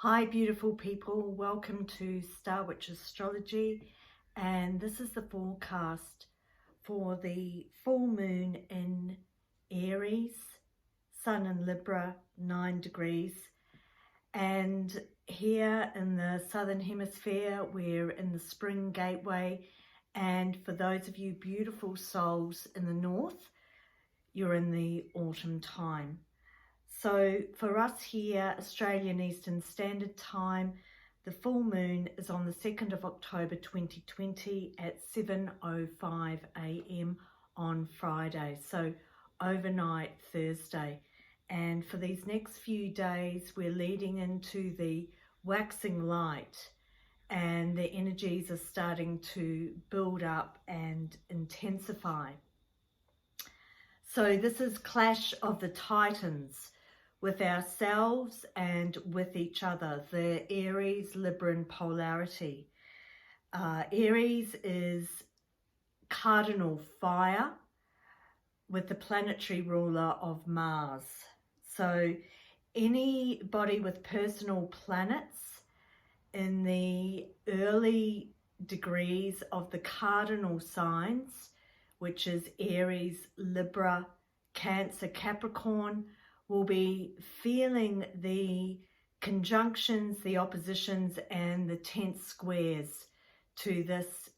Hi beautiful people, welcome to Star Witch Astrology, and this is the forecast for the full moon in Aries, Sun in Libra, 9 degrees, and here in the Southern Hemisphere we're in the spring gateway, and for those of you beautiful souls in the north, you're in the autumn time. So for us here, Australian Eastern Standard Time, the full moon is on the 2nd of October 2020 at 7:05 a.m. on Friday, so overnight Thursday. And for these next few days, we're leading into the waxing light, and the energies are starting to build up and intensify. So this is Clash of the Titans, with ourselves and with each other, the Aries, Libra and polarity. Aries is Cardinal Fire with the planetary ruler of Mars. So anybody with personal planets in the early degrees of the cardinal signs, which is Aries, Libra, Cancer, Capricorn, will be feeling the conjunctions, the oppositions and the tense squares to this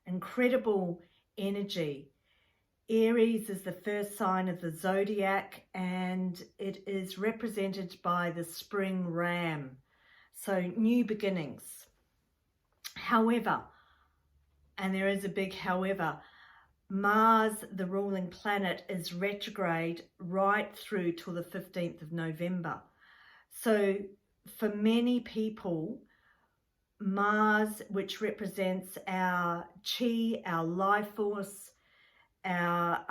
incredible energy. Aries is the first sign of the zodiac, and it is represented by the spring ram, so new beginnings. However, and there is a big however, Mars, the ruling planet, is retrograde right through till the 15th of November. So for many people, Mars, which represents our chi, our life force, our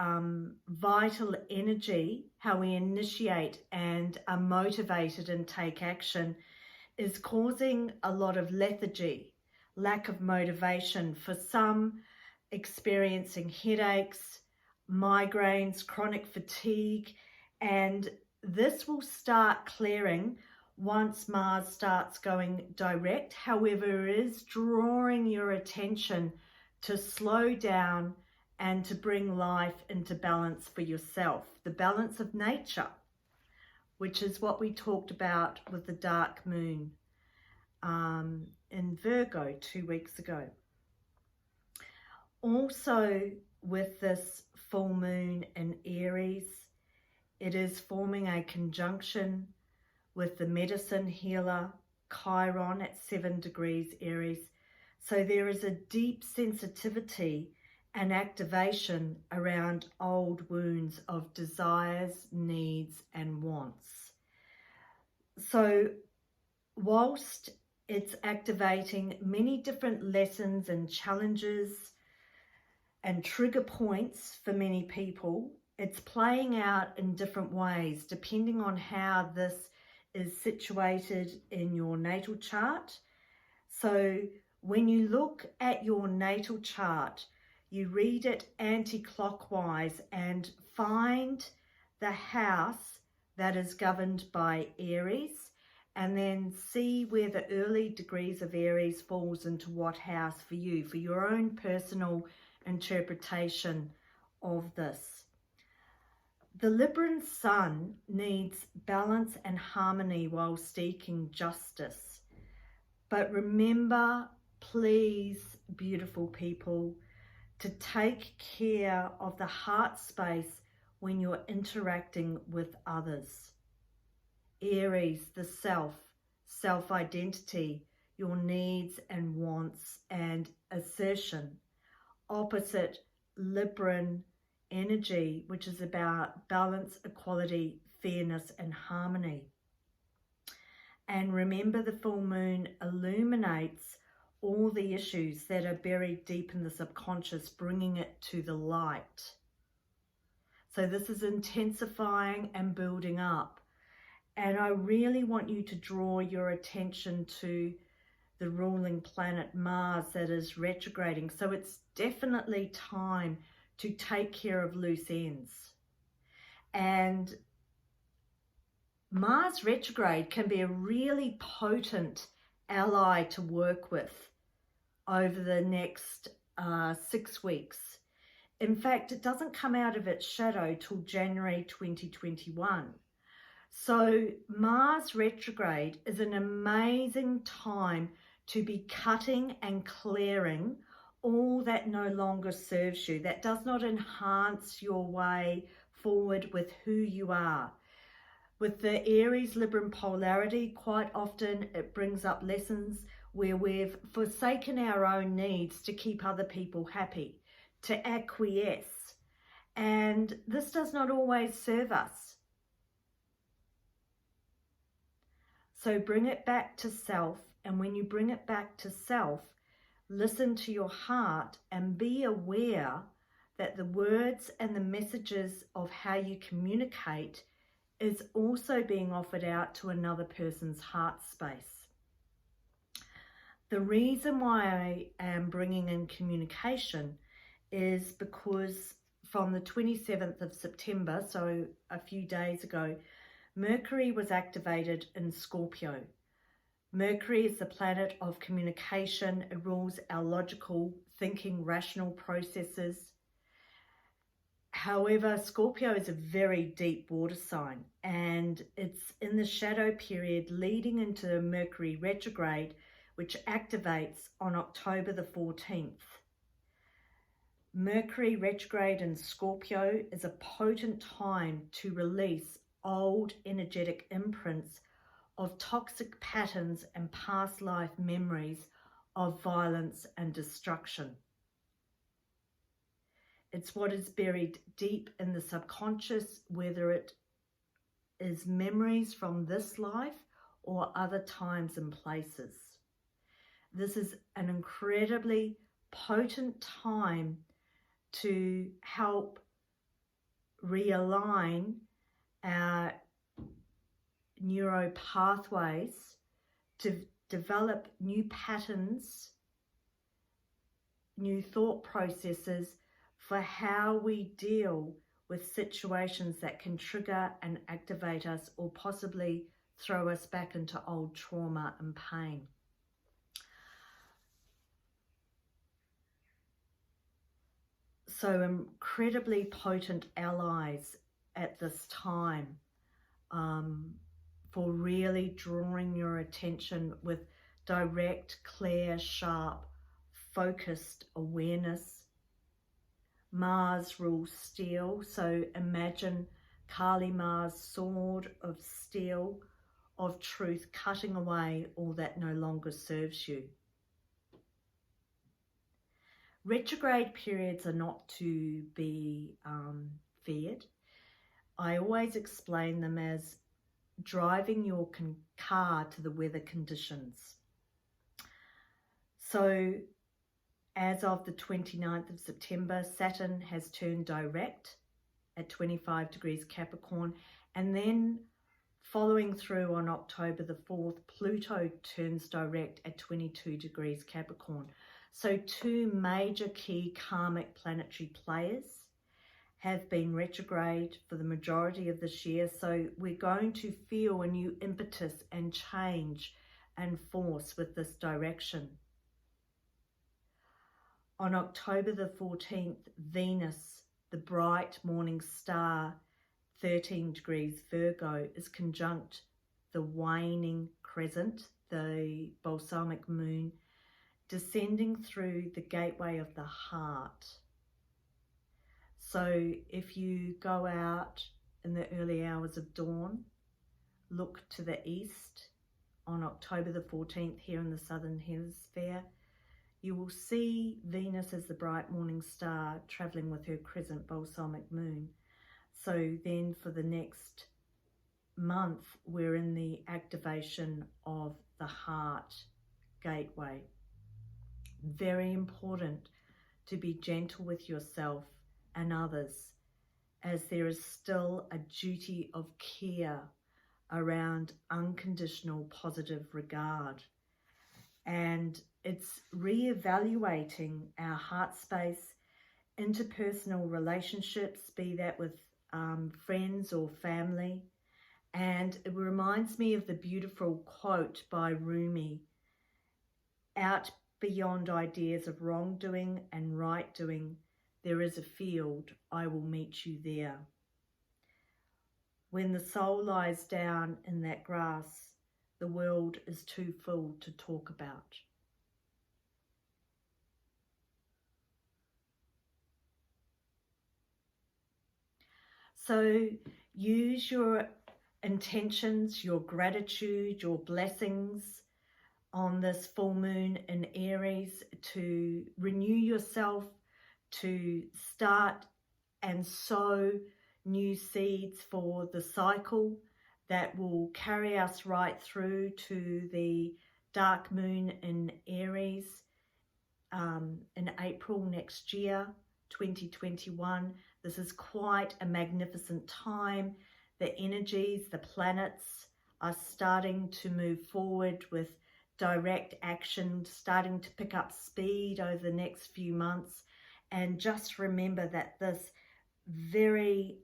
vital energy, how we initiate and are motivated and take action, is causing a lot of lethargy, lack of motivation. For some, experiencing headaches, migraines, chronic fatigue, and this will start clearing once Mars starts going direct. However, it is drawing your attention to slow down and to bring life into balance for yourself, the balance of nature, which is what we talked about with the dark moon in Virgo 2 weeks ago. Also, with this full moon in Aries, it is forming a conjunction with the medicine healer Chiron at 7 degrees Aries. So there is a deep sensitivity and activation around old wounds of desires, needs and wants. So whilst it's activating many different lessons and challenges and trigger points for many people, it's playing out in different ways depending on how this is situated in your natal chart. So when you look at your natal chart, you read it anti-clockwise and find the house that is governed by Aries, and then see where the early degrees of Aries falls into what house for you, for your own personal interpretation of this. The Libran sun needs balance and harmony while seeking justice. But remember, please, beautiful people, to take care of the heart space when you're interacting with others. Aries, the self-identity, your needs and wants and assertion. Opposite Libran energy, which is about balance, equality, fairness and harmony. And remember, the full moon illuminates all the issues that are buried deep in the subconscious, bringing it to the light. So this is intensifying and building up. And I really want you to draw your attention to the ruling planet Mars that is retrograding. So it's definitely time to take care of loose ends. And Mars retrograde can be a really potent ally to work with over the next 6 weeks. In fact, it doesn't come out of its shadow till January 2021. So Mars retrograde is an amazing time to be cutting and clearing all that no longer serves you, that does not enhance your way forward with who you are. With the Aries, Libra and polarity, quite often it brings up lessons where we've forsaken our own needs to keep other people happy, to acquiesce. And this does not always serve us. So bring it back to self. And when you bring it back to self, listen to your heart and be aware that the words and the messages of how you communicate is also being offered out to another person's heart space. The reason why I am bringing in communication is because from the 27th of September, so a few days ago, Mercury was activated in Scorpio. Mercury is the planet of communication. It rules our logical thinking, rational processes. However, Scorpio is a very deep water sign, and it's in the shadow period leading into Mercury retrograde, which activates on October the 14th. Mercury retrograde in Scorpio is a potent time to release old energetic imprints of toxic patterns and past life memories of violence and destruction. It's what is buried deep in the subconscious, whether it is memories from this life or other times and places. This is an incredibly potent time to help realign our neuro pathways, to develop new patterns, new thought processes for how we deal with situations that can trigger and activate us or possibly throw us back into old trauma and pain. So incredibly potent allies at this time for really drawing your attention with direct, clear, sharp, focused awareness. Mars rules steel, so imagine Kali Ma's sword of steel, of truth, cutting away all that no longer serves you. Retrograde periods are not to be feared. I always explain them as driving your car to the weather conditions. So as of the 29th of September, Saturn has turned direct at 25 degrees Capricorn, and then following through on October the 4th, Pluto turns direct at 22 degrees Capricorn. So two major key karmic planetary players have been retrograde for the majority of this year. So we're going to feel a new impetus and change and force with this direction. On October the 14th, Venus, the bright morning star, 13 degrees Virgo, is conjunct the waning crescent, the balsamic moon, descending through the gateway of the heart. So if you go out in the early hours of dawn, look to the east on October the 14th here in the southern hemisphere, you will see Venus as the bright morning star traveling with her crescent balsamic moon. So then for the next month, we're in the activation of the heart gateway. Very important to be gentle with yourself and others, as there is still a duty of care around unconditional positive regard. And it's re-evaluating our heart space, interpersonal relationships, be that with friends or family, And it reminds me of the beautiful quote by Rumi, "Out beyond ideas of wrongdoing and right doing, there is a field, I will meet you there." When the soul lies down in that grass, the world is too full to talk about. So use your intentions, your gratitude, your blessings on this full moon in Aries to renew yourself, to start and sow new seeds for the cycle that will carry us right through to the dark moon in Aries in April next year, 2021. This is quite a magnificent time. The energies, the planets are starting to move forward with direct action, starting to pick up speed over the next few months. And just remember that this very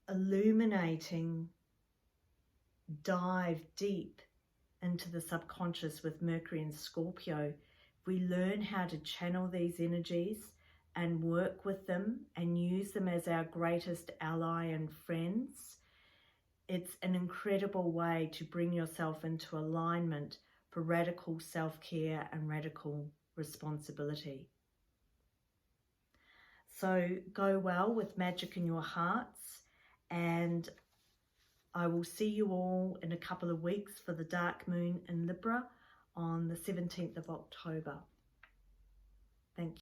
illuminating dive deep into the subconscious with Mercury and Scorpio, if we learn how to channel these energies and work with them and use them as our greatest ally and friends, it's an incredible way to bring yourself into alignment for radical self-care and radical responsibility. So go well with magic in your hearts, and I will see you all in a couple of weeks for the dark moon in Libra on the 17th of October.